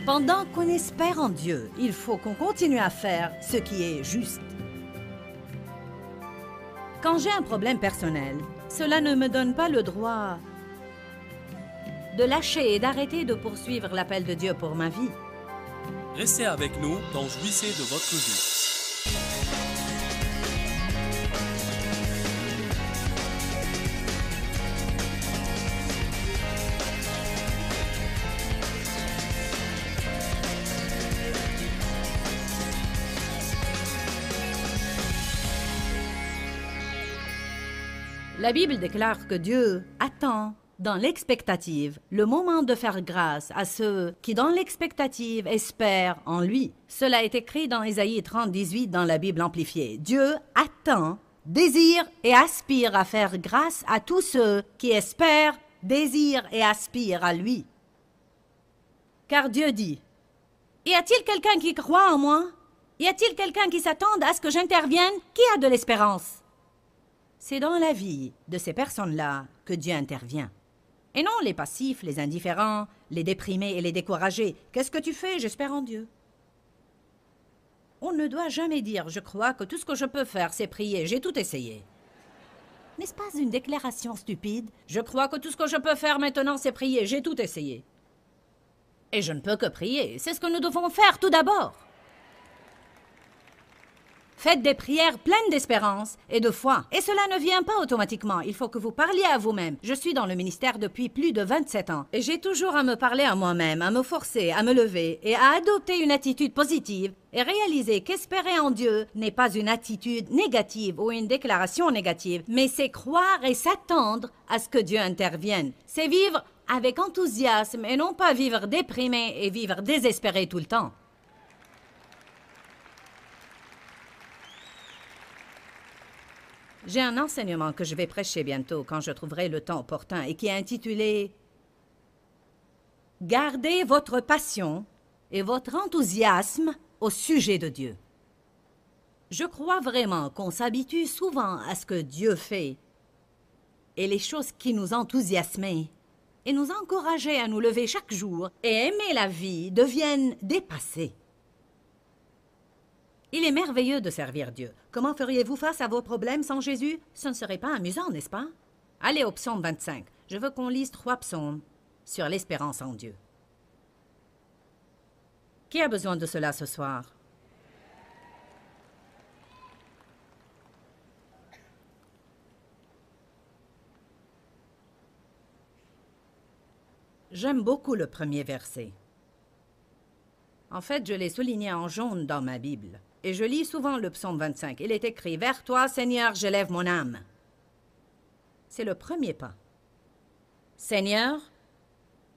Pendant qu'on espère en Dieu, il faut qu'on continue à faire ce qui est juste. Quand j'ai un problème personnel, cela ne me donne pas le droit de lâcher et d'arrêter de poursuivre l'appel de Dieu pour ma vie. Restez avec nous dans Jouissez de votre vie. La Bible déclare que Dieu attend, dans l'expectative, le moment de faire grâce à ceux qui, dans l'expectative, espèrent en lui. Cela est écrit dans Ésaïe 30, 18 dans la Bible amplifiée. Dieu attend, désire et aspire à faire grâce à tous ceux qui espèrent, désirent et aspirent à lui. Car Dieu dit, « Y a-t-il quelqu'un qui croit en moi? Y a-t-il quelqu'un qui s'attende à ce que j'intervienne? Qui a de l'espérance? » C'est dans la vie de ces personnes-là que Dieu intervient. Et non les passifs, les indifférents, les déprimés et les découragés. Qu'est-ce que tu fais? J'espère en Dieu. On ne doit jamais dire « Je crois que tout ce que je peux faire, c'est prier. J'ai tout essayé. » N'est-ce pas une déclaration stupide? Je crois que tout ce que je peux faire maintenant, c'est prier. J'ai tout essayé. Et je ne peux que prier. C'est ce que nous devons faire tout d'abord. Faites des prières pleines d'espérance et de foi. Et cela ne vient pas automatiquement. Il faut que vous parliez à vous-même. Je suis dans le ministère depuis plus de 27 ans. Et j'ai toujours à me parler à moi-même, à me forcer, à me lever et à adopter une attitude positive et réaliser qu'espérer en Dieu n'est pas une attitude négative ou une déclaration négative, mais c'est croire et s'attendre à ce que Dieu intervienne. C'est vivre avec enthousiasme et non pas vivre déprimé et vivre désespéré tout le temps. J'ai un enseignement que je vais prêcher bientôt quand je trouverai le temps opportun et qui est intitulé « Gardez votre passion et votre enthousiasme au sujet de Dieu ». Je crois vraiment qu'on s'habitue souvent à ce que Dieu fait et les choses qui nous enthousiasmaient et nous encourageaient à nous lever chaque jour et aimer la vie deviennent dépassées. Il est merveilleux de servir Dieu. Comment feriez-vous face à vos problèmes sans Jésus? Ce ne serait pas amusant, n'est-ce pas? Allez au psaume 25. Je veux qu'on lise 3 psaumes sur l'espérance en Dieu. Qui a besoin de cela ce soir? J'aime beaucoup le premier verset. En fait, je l'ai souligné en jaune dans ma Bible. Et je lis souvent le psaume 25. Il est écrit « Vers toi, Seigneur, j'élève mon âme ». C'est le premier pas. Seigneur,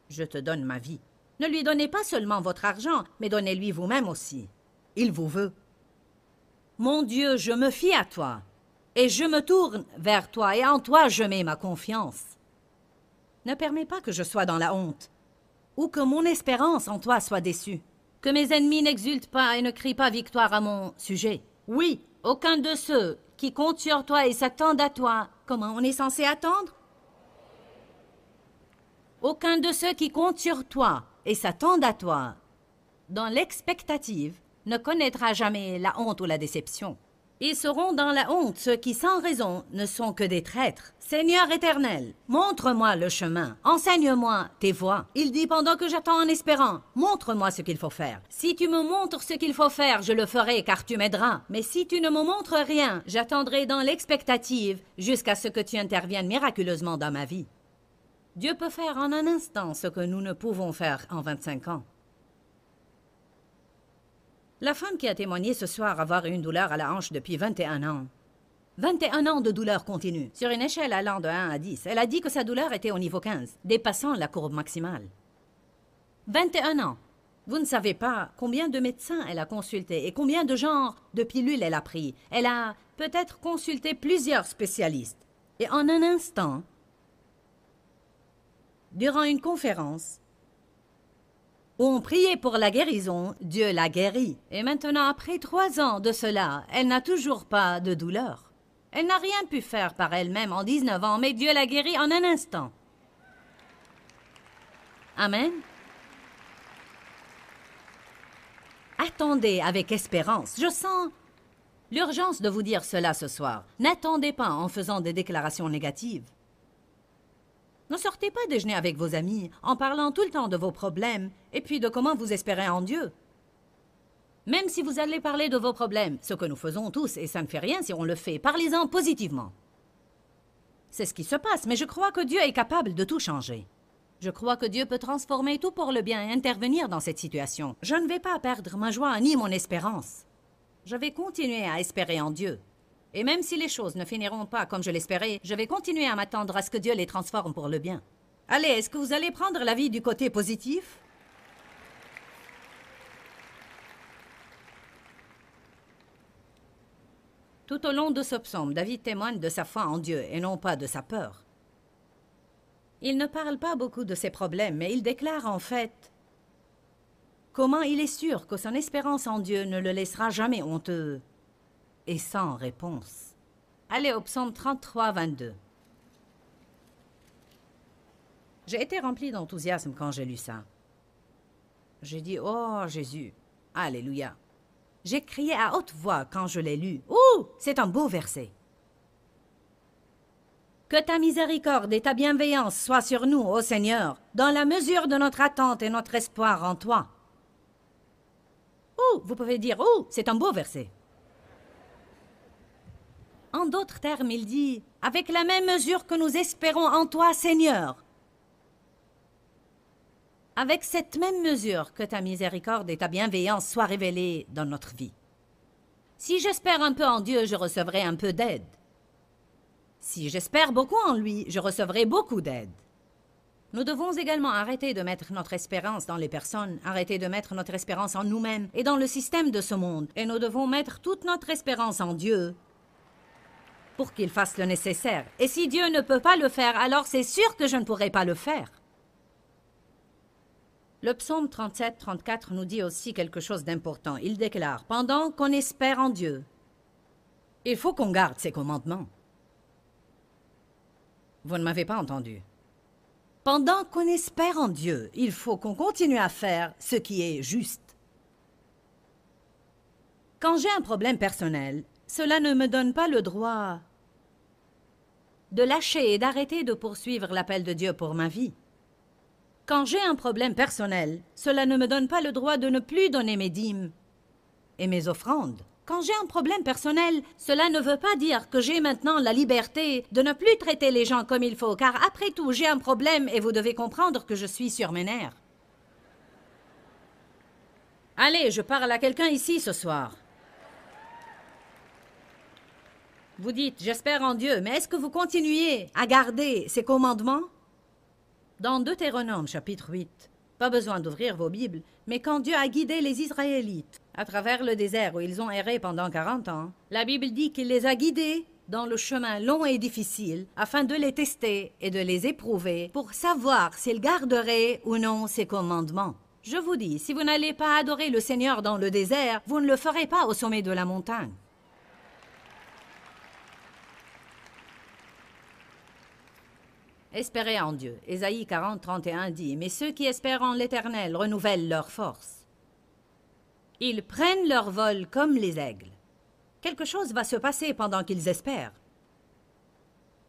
je te donne ma vie. Ne lui donnez pas seulement votre argent, mais donnez-lui vous-même aussi. Il vous veut. Mon Dieu, je me fie à toi, et je me tourne vers toi, et en toi je mets ma confiance. Ne permets pas que je sois dans la honte, ou que mon espérance en toi soit déçue. Que mes ennemis n'exultent pas et ne crient pas victoire à mon sujet. Oui, aucun de ceux qui comptent sur toi et s'attendent à toi. Comment on est censé attendre? Aucun de ceux qui comptent sur toi et s'attendent à toi, dans l'expectative, ne connaîtra jamais la honte ou la déception. Ils seront dans la honte ceux qui, sans raison, ne sont que des traîtres. Seigneur éternel, montre-moi le chemin, enseigne-moi tes voies. Il dit pendant que j'attends en espérant, montre-moi ce qu'il faut faire. Si tu me montres ce qu'il faut faire, je le ferai car tu m'aideras. Mais si tu ne me montres rien, j'attendrai dans l'expectative jusqu'à ce que tu interviennes miraculeusement dans ma vie. Dieu peut faire en un instant ce que nous ne pouvons faire en 25 ans. La femme qui a témoigné ce soir avoir une douleur à la hanche depuis 21 ans. 21 ans de douleur continue, sur une échelle allant de 1 à 10. Elle a dit que sa douleur était au niveau 15, dépassant la courbe maximale. 21 ans. Vous ne savez pas combien de médecins elle a consulté et combien de genres de pilules elle a pris. Elle a peut-être consulté plusieurs spécialistes. Et en un instant, durant une conférence, où on priait pour la guérison, Dieu l'a guérie. Et maintenant, après 3 ans de cela, elle n'a toujours pas de douleur. Elle n'a rien pu faire par elle-même en 19 ans, mais Dieu l'a guérie en un instant. Amen. attendez avec espérance. Je sens l'urgence de vous dire cela ce soir. N'attendez pas en faisant des déclarations négatives. Ne sortez pas déjeuner avec vos amis en parlant tout le temps de vos problèmes et puis de comment vous espérez en Dieu. Même si vous allez parler de vos problèmes, ce que nous faisons tous, et ça ne fait rien si on le fait, parlez-en positivement. C'est ce qui se passe, mais je crois que Dieu est capable de tout changer. Je crois que Dieu peut transformer tout pour le bien et intervenir dans cette situation. Je ne vais pas perdre ma joie ni mon espérance. Je vais continuer à espérer en Dieu. Et même si les choses ne finiront pas comme je l'espérais, je vais continuer à m'attendre à ce que Dieu les transforme pour le bien. Allez, est-ce que vous allez prendre la vie du côté positif? Tout au long de ce psaume, David témoigne de sa foi en Dieu et non pas de sa peur. Il ne parle pas beaucoup de ses problèmes, mais il déclare en fait comment il est sûr que son espérance en Dieu ne le laissera jamais honteux et sans réponse. Allez au psaume 33, 22. J'ai été rempli d'enthousiasme quand j'ai lu ça. J'ai dit « Oh Jésus, Alléluia ». J'ai crié à haute voix quand je l'ai lu. « Ouh, c'est un beau verset !»« Que ta miséricorde et ta bienveillance soient sur nous, ô Seigneur, dans la mesure de notre attente et notre espoir en toi. » Ouh, vous pouvez dire « Ouh, c'est un beau verset !» En d'autres termes, il dit « Avec la même mesure que nous espérons en toi, Seigneur. » Avec cette même mesure que ta miséricorde et ta bienveillance soient révélées dans notre vie. Si j'espère un peu en Dieu, je recevrai un peu d'aide. Si j'espère beaucoup en lui, je recevrai beaucoup d'aide. Nous devons également arrêter de mettre notre espérance dans les personnes, arrêter de mettre notre espérance en nous-mêmes et dans le système de ce monde. Et nous devons mettre toute notre espérance en Dieu pour qu'il fasse le nécessaire. Et si Dieu ne peut pas le faire, alors c'est sûr que je ne pourrai pas le faire. Le psaume 37-34 nous dit aussi quelque chose d'important. Il déclare « Pendant qu'on espère en Dieu, il faut qu'on garde ses commandements. » Vous ne m'avez pas entendu. Pendant qu'on espère en Dieu, il faut qu'on continue à faire ce qui est juste. Quand j'ai un problème personnel, cela ne me donne pas le droit de lâcher et d'arrêter de poursuivre l'appel de Dieu pour ma vie. Quand j'ai un problème personnel, cela ne me donne pas le droit de ne plus donner mes dîmes et mes offrandes. Quand j'ai un problème personnel, cela ne veut pas dire que j'ai maintenant la liberté de ne plus traiter les gens comme il faut, car après tout, j'ai un problème et vous devez comprendre que je suis sur mes nerfs. Allez, je parle à quelqu'un ici ce soir. Vous dites, j'espère en Dieu, mais est-ce que vous continuez à garder ses commandements? Dans Deutéronome, chapitre 8, pas besoin d'ouvrir vos Bibles, mais quand Dieu a guidé les Israélites à travers le désert où ils ont erré pendant 40 ans, la Bible dit qu'il les a guidés dans le chemin long et difficile afin de les tester et de les éprouver pour savoir s'ils garderaient ou non ses commandements. Je vous dis, si vous n'allez pas adorer le Seigneur dans le désert, vous ne le ferez pas au sommet de la montagne. Espérez en Dieu. Ésaïe 40, 31 dit « Mais ceux qui espèrent en l'Éternel renouvellent leur force. Ils prennent leur vol comme les aigles. » Quelque chose va se passer pendant qu'ils espèrent.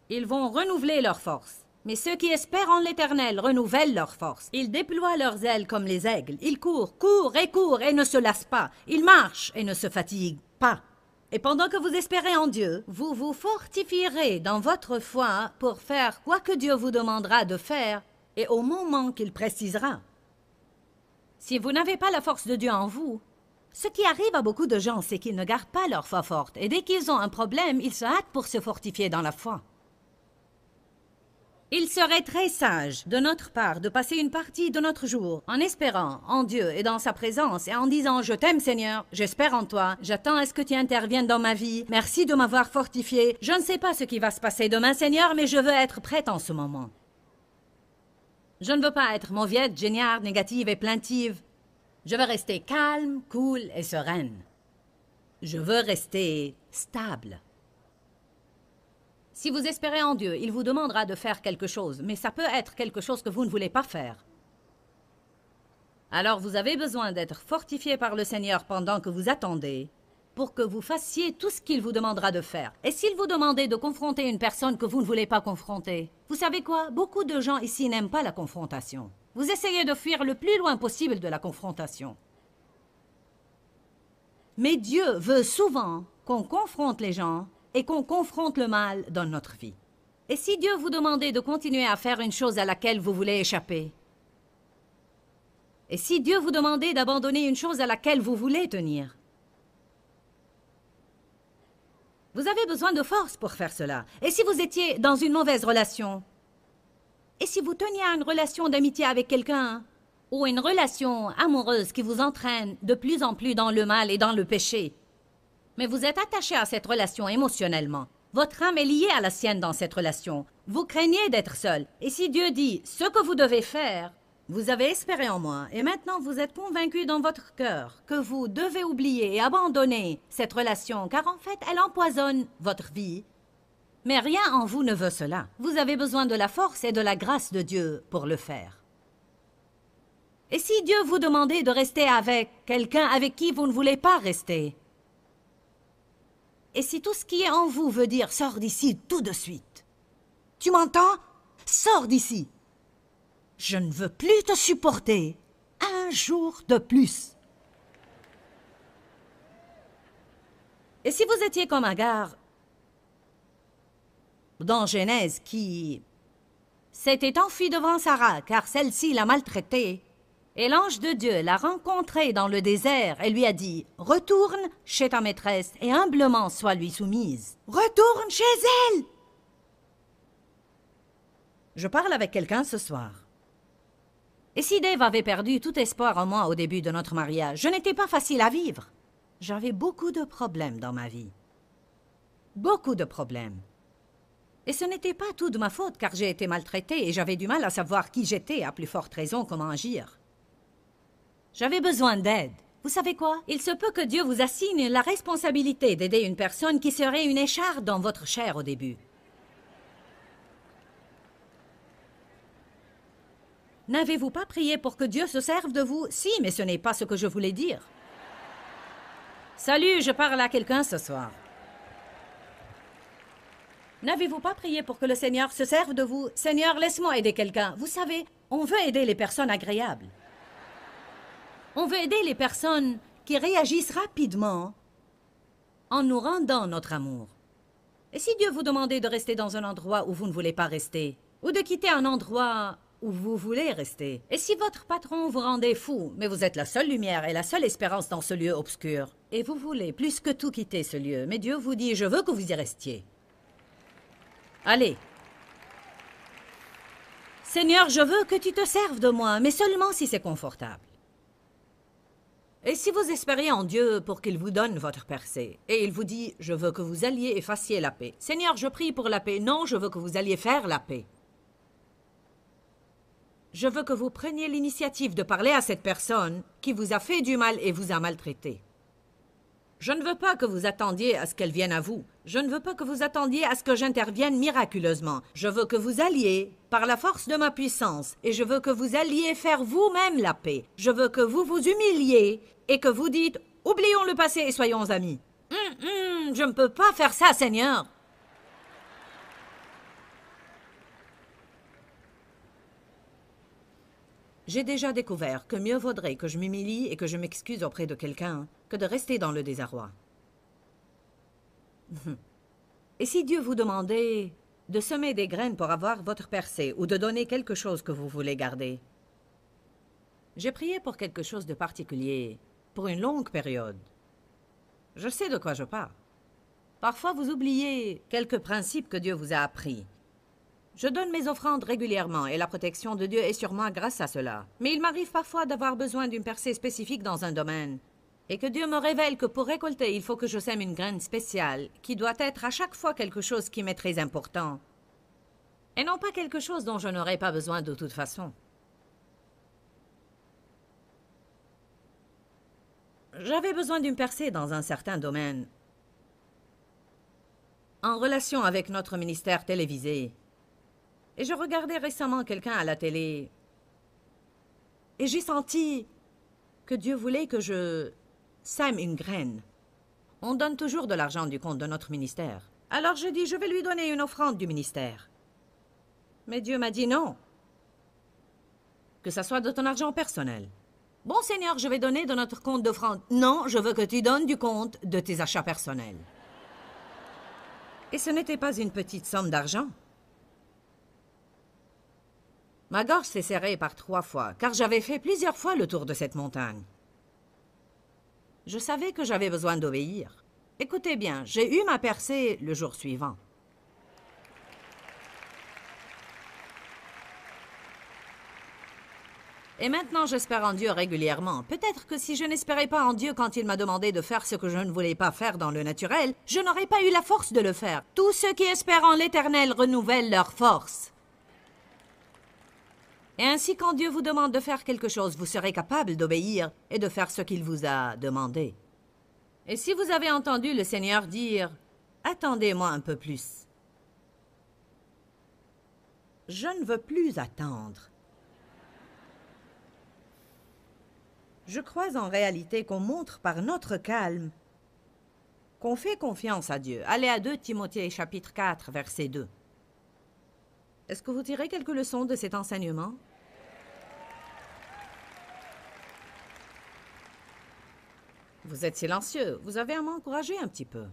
Ils vont renouveler leur force. Mais ceux qui espèrent en l'Éternel renouvellent leur force. Ils déploient leurs ailes comme les aigles. Ils courent et ne se lassent pas. Ils marchent et ne se fatiguent pas. Et pendant que vous espérez en Dieu, vous vous fortifierez dans votre foi pour faire quoi que Dieu vous demandera de faire et au moment qu'il précisera. Si vous n'avez pas la force de Dieu en vous, ce qui arrive à beaucoup de gens, c'est qu'ils ne gardent pas leur foi forte et dès qu'ils ont un problème, ils se hâtent pour se fortifier dans la foi. Il serait très sage de notre part de passer une partie de notre jour en espérant en Dieu et dans sa présence et en disant « Je t'aime Seigneur, j'espère en toi, j'attends à ce que tu interviennes dans ma vie, merci de m'avoir fortifié, je ne sais pas ce qui va se passer demain Seigneur, mais je veux être prête en ce moment. » Je ne veux pas être mauvaise, géniale, négative et plaintive. Je veux rester calme, cool et sereine. Je veux rester stable. Si vous espérez en Dieu, il vous demandera de faire quelque chose, mais ça peut être quelque chose que vous ne voulez pas faire. Alors vous avez besoin d'être fortifié par le Seigneur pendant que vous attendez, pour que vous fassiez tout ce qu'il vous demandera de faire. Et s'il vous demandait de confronter une personne que vous ne voulez pas confronter, vous savez quoi? Beaucoup de gens ici n'aiment pas la confrontation. Vous essayez de fuir le plus loin possible de la confrontation. Mais Dieu veut souvent qu'on confronte les gens et qu'on confronte le mal dans notre vie. Et si Dieu vous demandait de continuer à faire une chose à laquelle vous voulez échapper? Et si Dieu vous demandait d'abandonner une chose à laquelle vous voulez tenir? Vous avez besoin de force pour faire cela. Et si vous étiez dans une mauvaise relation? Et si vous teniez à une relation d'amitié avec quelqu'un? Ou une relation amoureuse qui vous entraîne de plus en plus dans le mal et dans le péché? Mais vous êtes attaché à cette relation émotionnellement. Votre âme est liée à la sienne dans cette relation. Vous craignez d'être seul. Et si Dieu dit ce que vous devez faire, vous avez espéré en moi, et maintenant vous êtes convaincu dans votre cœur que vous devez oublier et abandonner cette relation, car en fait, elle empoisonne votre vie. Mais rien en vous ne veut cela. Vous avez besoin de la force et de la grâce de Dieu pour le faire. Et si Dieu vous demandait de rester avec quelqu'un avec qui vous ne voulez pas rester? Et si tout ce qui est en vous veut dire « sors d'ici tout de suite ». Tu m'entends? Sors d'ici. Je ne veux plus te supporter un jour de plus. Et si vous étiez comme Agar dans Genèse qui s'était enfuie devant Sarah car celle-ci l'a maltraitée, et l'ange de Dieu l'a rencontrée dans le désert et lui a dit « Retourne chez ta maîtresse et humblement sois lui soumise. Retourne chez elle !» Je parle avec quelqu'un ce soir. Et si Dave avait perdu tout espoir en moi au début de notre mariage, je n'étais pas facile à vivre. J'avais beaucoup de problèmes dans ma vie. Beaucoup de problèmes. Et ce n'était pas tout de ma faute car j'ai été maltraitée et j'avais du mal à savoir qui j'étais, à plus forte raison comment agir. J'avais besoin d'aide. Vous savez quoi? Il se peut que Dieu vous assigne la responsabilité d'aider une personne qui serait une écharpe dans votre chair au début. N'avez-vous pas prié pour que Dieu se serve de vous? Si, mais ce n'est pas ce que je voulais dire. Salut, je parle à quelqu'un ce soir. N'avez-vous pas prié pour que le Seigneur se serve de vous? Seigneur, laisse-moi aider quelqu'un. Vous savez, on veut aider les personnes agréables. On veut aider les personnes qui réagissent rapidement en nous rendant notre amour. Et si Dieu vous demandait de rester dans un endroit où vous ne voulez pas rester, ou de quitter un endroit où vous voulez rester, et si votre patron vous rendait fou, mais vous êtes la seule lumière et la seule espérance dans ce lieu obscur, et vous voulez plus que tout quitter ce lieu, mais Dieu vous dit « Je veux que vous y restiez. » Allez. Seigneur, je veux que tu te serves de moi, mais seulement si c'est confortable. Et si vous espériez en Dieu pour qu'il vous donne votre percée, et il vous dit « Je veux que vous alliez et fassiez la paix. » Seigneur, je prie pour la paix. Non, je veux que vous alliez faire la paix. Je veux que vous preniez l'initiative de parler à cette personne qui vous a fait du mal et vous a maltraité. Je ne veux pas que vous attendiez à ce qu'elle vienne à vous. Je ne veux pas que vous attendiez à ce que j'intervienne miraculeusement. Je veux que vous alliez par la force de ma puissance et je veux que vous alliez faire vous-même la paix. Je veux que vous vous humiliez et que vous dites « Oublions le passé et soyons amis. » Je ne peux pas faire ça, Seigneur. J'ai déjà découvert que mieux vaudrait que je m'humilie et que je m'excuse auprès de quelqu'un que de rester dans le désarroi. Et si Dieu vous demandait de semer des graines pour avoir votre percée ou de donner quelque chose que vous voulez garder? J'ai prié pour quelque chose de particulier, pour une longue période. Je sais de quoi je parle. Parfois, vous oubliez quelques principes que Dieu vous a appris. Je donne mes offrandes régulièrement et la protection de Dieu est sur moi grâce à cela. Mais il m'arrive parfois d'avoir besoin d'une percée spécifique dans un domaine. Et que Dieu me révèle que pour récolter, il faut que je sème une graine spéciale, qui doit être à chaque fois quelque chose qui m'est très important. Et non pas quelque chose dont je n'aurais pas besoin de toute façon. J'avais besoin d'une percée dans un certain domaine. En relation avec notre ministère télévisé. Et je regardais récemment quelqu'un à la télé. Et j'ai senti que Dieu voulait que je sème une graine. On donne toujours de l'argent du compte de notre ministère. Alors je dis, je vais lui donner une offrande du ministère. Mais Dieu m'a dit non. Que ça soit de ton argent personnel. Bon Seigneur, je vais donner de notre compte d'offrande. Non, je veux que tu donnes du compte de tes achats personnels. Et ce n'était pas une petite somme d'argent. Ma gorge s'est serrée par 3 fois, car j'avais fait plusieurs fois le tour de cette montagne. Je savais que j'avais besoin d'obéir. Écoutez bien, j'ai eu ma percée le jour suivant. Et maintenant, j'espère en Dieu régulièrement. Peut-être que si je n'espérais pas en Dieu quand il m'a demandé de faire ce que je ne voulais pas faire dans le naturel, je n'aurais pas eu la force de le faire. Tous ceux qui espèrent en l'Éternel renouvellent leur force. Et ainsi, quand Dieu vous demande de faire quelque chose, vous serez capable d'obéir et de faire ce qu'il vous a demandé. Et si vous avez entendu le Seigneur dire « Attendez-moi un peu plus », je ne veux plus attendre. Je crois en réalité qu'on montre par notre calme qu'on fait confiance à Dieu. Allez à 2 Timothée chapitre 4, verset 2. Est-ce que vous tirez quelques leçons de cet enseignement? Vous êtes silencieux. Vous avez à m'encourager un petit peu.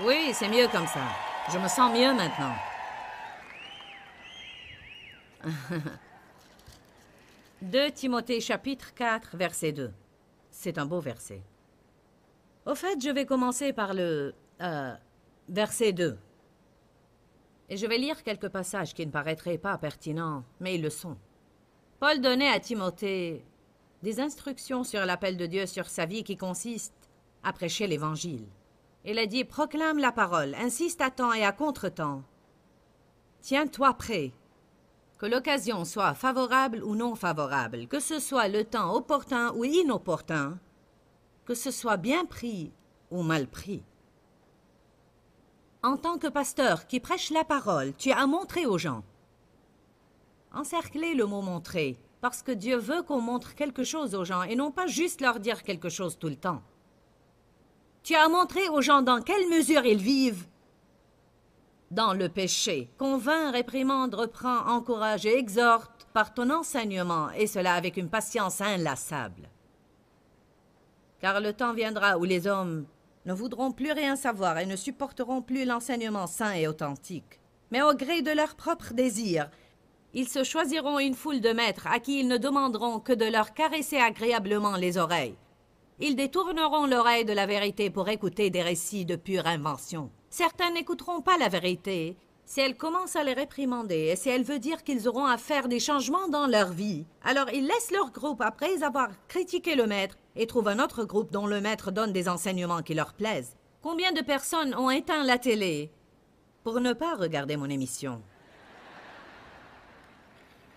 Oui, c'est mieux comme ça. Je me sens mieux maintenant. 2 Timothée chapitre 4, verset 2. C'est un beau verset. Au fait, je vais commencer par le verset 2. Et je vais lire quelques passages qui ne paraîtraient pas pertinents, mais ils le sont. Paul donnait à Timothée des instructions sur l'appel de Dieu sur sa vie qui consiste à prêcher l'Évangile. Il a dit « Proclame la parole, insiste à temps et à contre-temps. Tiens-toi prêt. Que l'occasion soit favorable ou non favorable, que ce soit le temps opportun ou inopportun, que ce soit bien pris ou mal pris. En tant que pasteur qui prêche la parole, tu as montré aux gens. Encerclez le mot montrer, parce que Dieu veut qu'on montre quelque chose aux gens et non pas juste leur dire quelque chose tout le temps. Tu as montré aux gens dans quelle mesure ils vivent dans le péché. Convainc, réprimande, reprend, encourage et exhorte par ton enseignement, et cela avec une patience inlassable. Car le temps viendra où les hommes ne voudront plus rien savoir et ne supporteront plus l'enseignement saint et authentique. Mais au gré de leurs propres désirs, ils se choisiront une foule de maîtres à qui ils ne demanderont que de leur caresser agréablement les oreilles. Ils détourneront l'oreille de la vérité pour écouter des récits de pure invention. Certains n'écouteront pas la vérité si elle commence à les réprimander et si elle veut dire qu'ils auront à faire des changements dans leur vie. Alors ils laissent leur groupe après avoir critiqué le maître et trouvent un autre groupe dont le maître donne des enseignements qui leur plaisent. Combien de personnes ont éteint la télé pour ne pas regarder mon émission?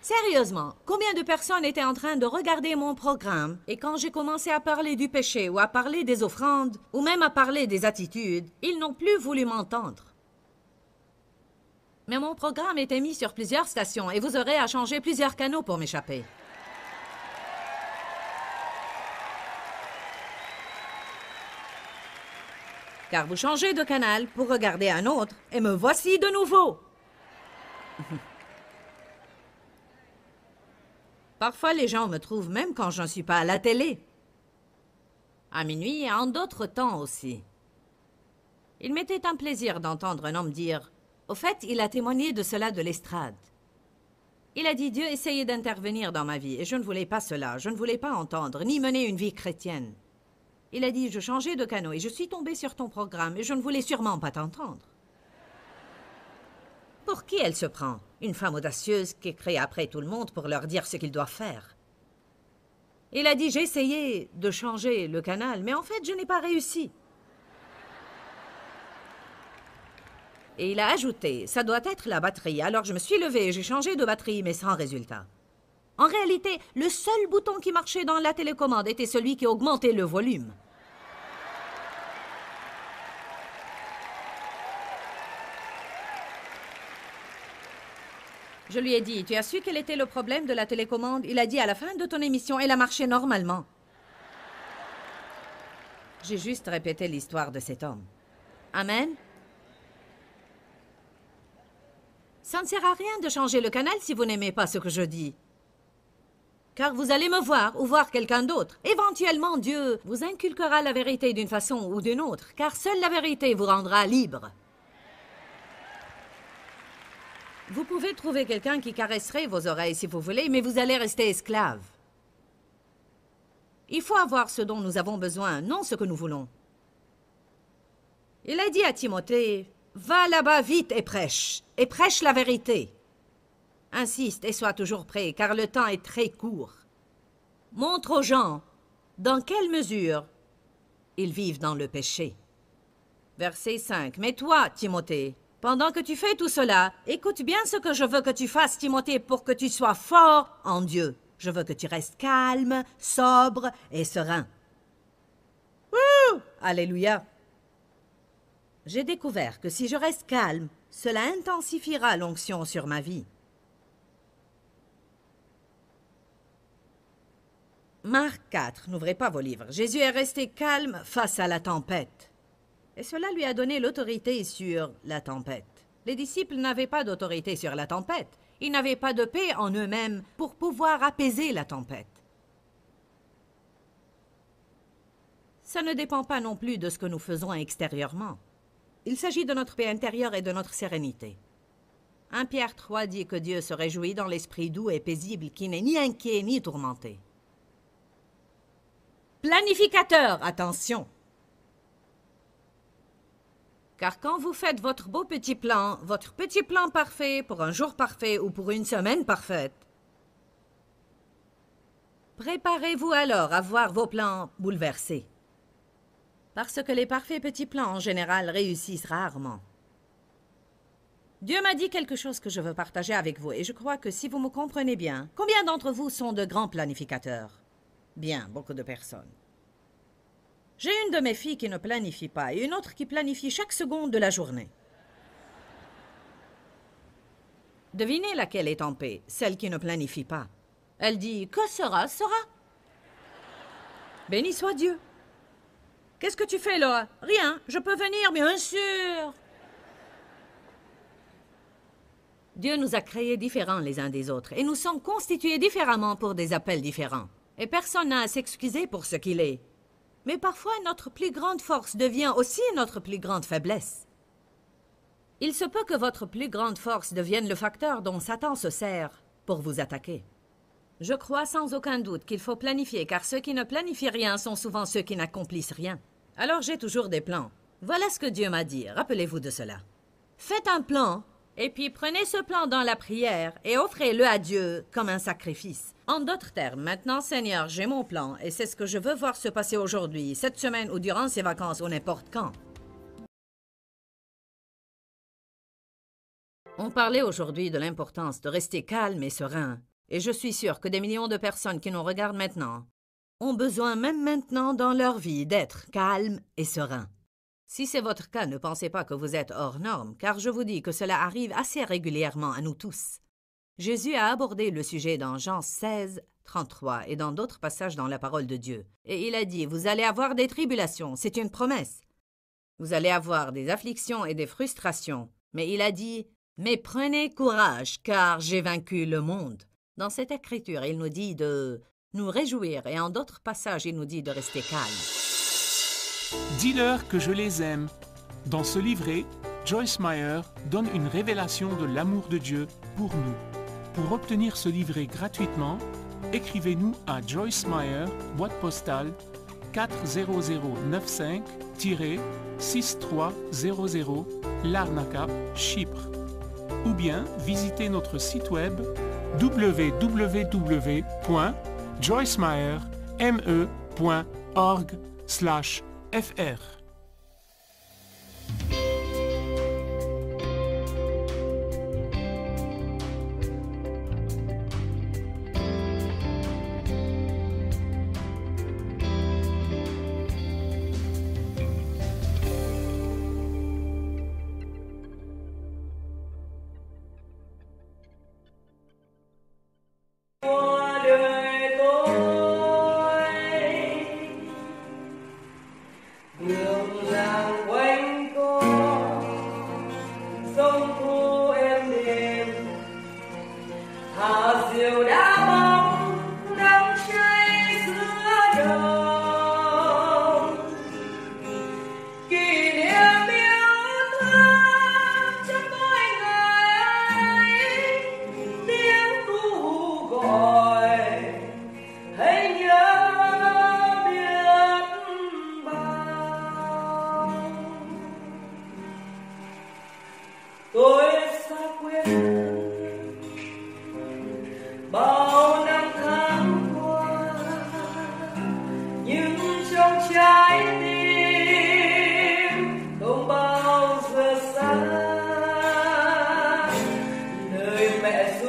Sérieusement, combien de personnes étaient en train de regarder mon programme et quand j'ai commencé à parler du péché ou à parler des offrandes ou même à parler des attitudes, ils n'ont plus voulu m'entendre. Mais mon programme était mis sur plusieurs stations et vous aurez à changer plusieurs canaux pour m'échapper. Car vous changez de canal pour regarder un autre et me voici de nouveau. Parfois, les gens me trouvent même quand je ne suis pas à la télé. À minuit et en d'autres temps aussi. Il m'était un plaisir d'entendre un homme dire « Au fait, il a témoigné de cela de l'estrade. » Il a dit « Dieu essayait d'intervenir dans ma vie et je ne voulais pas cela, je ne voulais pas entendre, ni mener une vie chrétienne. » Il a dit « Je changeais de canot et je suis tombé sur ton programme et je ne voulais sûrement pas t'entendre. » Pour qui elle se prend? Une femme audacieuse qui écrit après tout le monde pour leur dire ce qu'ils doivent faire. Il a dit, j'ai essayé de changer le canal, mais en fait, je n'ai pas réussi. Et il a ajouté, ça doit être la batterie. Alors je me suis levée et j'ai changé de batterie, mais sans résultat. En réalité, le seul bouton qui marchait dans la télécommande était celui qui augmentait le volume. Je lui ai dit, tu as su quel était le problème de la télécommande? Il a dit, à la fin de ton émission, elle a marché normalement. J'ai juste répété l'histoire de cet homme. Amen. Ça ne sert à rien de changer le canal si vous n'aimez pas ce que je dis. Car vous allez me voir ou voir quelqu'un d'autre. Éventuellement, Dieu vous inculquera la vérité d'une façon ou d'une autre, car seule la vérité vous rendra libre. Vous pouvez trouver quelqu'un qui caresserait vos oreilles si vous voulez, mais vous allez rester esclave. Il faut avoir ce dont nous avons besoin, non ce que nous voulons. Il a dit à Timothée, « Va là-bas vite et prêche la vérité. Insiste et sois toujours prêt, car le temps est très court. Montre aux gens dans quelle mesure ils vivent dans le péché. » Verset 5. « Mais toi, Timothée, pendant que tu fais tout cela, écoute bien ce que je veux que tu fasses, Timothée, pour que tu sois fort en Dieu. Je veux que tu restes calme, sobre et serein. » Wouh! Alléluia! J'ai découvert que si je reste calme, cela intensifiera l'onction sur ma vie. Marc 4, n'ouvrez pas vos livres. Jésus est resté calme face à la tempête. Et cela lui a donné l'autorité sur la tempête. Les disciples n'avaient pas d'autorité sur la tempête. Ils n'avaient pas de paix en eux-mêmes pour pouvoir apaiser la tempête. Ça ne dépend pas non plus de ce que nous faisons extérieurement. Il s'agit de notre paix intérieure et de notre sérénité. 1 Pierre 3 dit que Dieu se réjouit dans l'esprit doux et paisible qui n'est ni inquiet ni tourmenté. Planificateur, attention! Car quand vous faites votre petit plan parfait pour un jour parfait ou pour une semaine parfaite, préparez-vous alors à voir vos plans bouleversés. Parce que les parfaits petits plans, en général, réussissent rarement. Dieu m'a dit quelque chose que je veux partager avec vous, et je crois que si vous me comprenez bien, combien d'entre vous sont de grands planificateurs? Bien, beaucoup de personnes. J'ai une de mes filles qui ne planifie pas, et une autre qui planifie chaque seconde de la journée. Devinez laquelle est en paix, celle qui ne planifie pas. Elle dit, que sera, sera. Béni soit Dieu. Qu'est-ce que tu fais, Laura? Rien, je peux venir, bien sûr. Dieu nous a créés différents les uns des autres, et nous sommes constitués différemment pour des appels différents. Et personne n'a à s'excuser pour ce qu'il est. Mais parfois, notre plus grande force devient aussi notre plus grande faiblesse. Il se peut que votre plus grande force devienne le facteur dont Satan se sert pour vous attaquer. Je crois sans aucun doute qu'il faut planifier, car ceux qui ne planifient rien sont souvent ceux qui n'accomplissent rien. Alors j'ai toujours des plans. Voilà ce que Dieu m'a dit, rappelez-vous de cela. Faites un plan, et puis prenez ce plan dans la prière et offrez-le à Dieu comme un sacrifice. En d'autres termes, maintenant, Seigneur, j'ai mon plan, et c'est ce que je veux voir se passer aujourd'hui, cette semaine ou durant ces vacances ou n'importe quand. On parlait aujourd'hui de l'importance de rester calme et serein, et je suis sûre que des millions de personnes qui nous regardent maintenant ont besoin même maintenant dans leur vie d'être calmes et sereins. Si c'est votre cas, ne pensez pas que vous êtes hors norme, car je vous dis que cela arrive assez régulièrement à nous tous. Jésus a abordé le sujet dans Jean 16, 33 et dans d'autres passages dans la parole de Dieu. Et il a dit, vous allez avoir des tribulations, c'est une promesse. Vous allez avoir des afflictions et des frustrations. Mais il a dit, mais prenez courage, car j'ai vaincu le monde. Dans cette écriture, il nous dit de nous réjouir, et en d'autres passages, il nous dit de rester calme. Dis-leur que je les aime. Dans ce livret, Joyce Meyer donne une révélation de l'amour de Dieu pour nous. Pour obtenir ce livret gratuitement, écrivez-nous à Joyce Meyer, boîte postale 40095-6300, Larnaca, Chypre. Ou bien visitez notre site web www.joycemeyer.org/fr.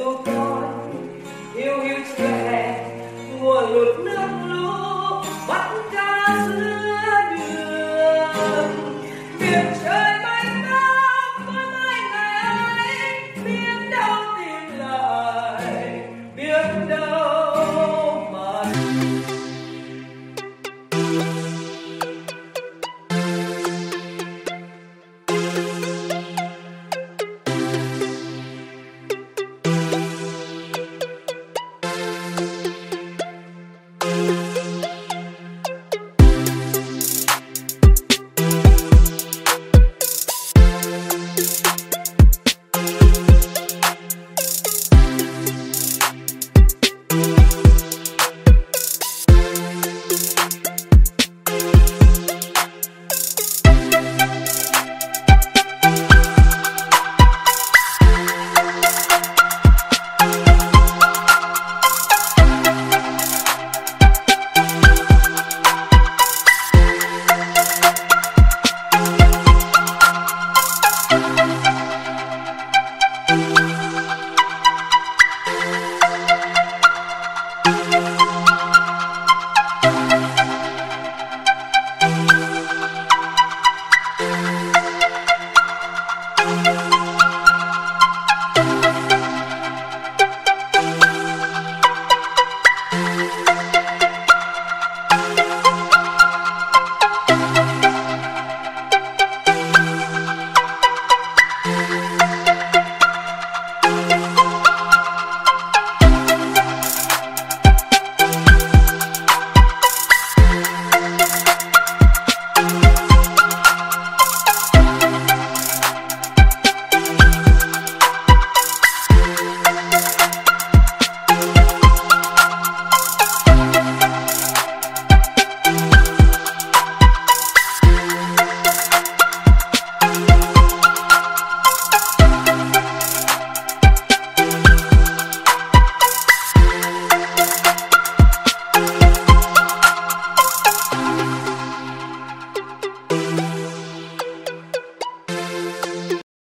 สุขก่อนหิวหิวจะแพ้หัวหลุดน้ำ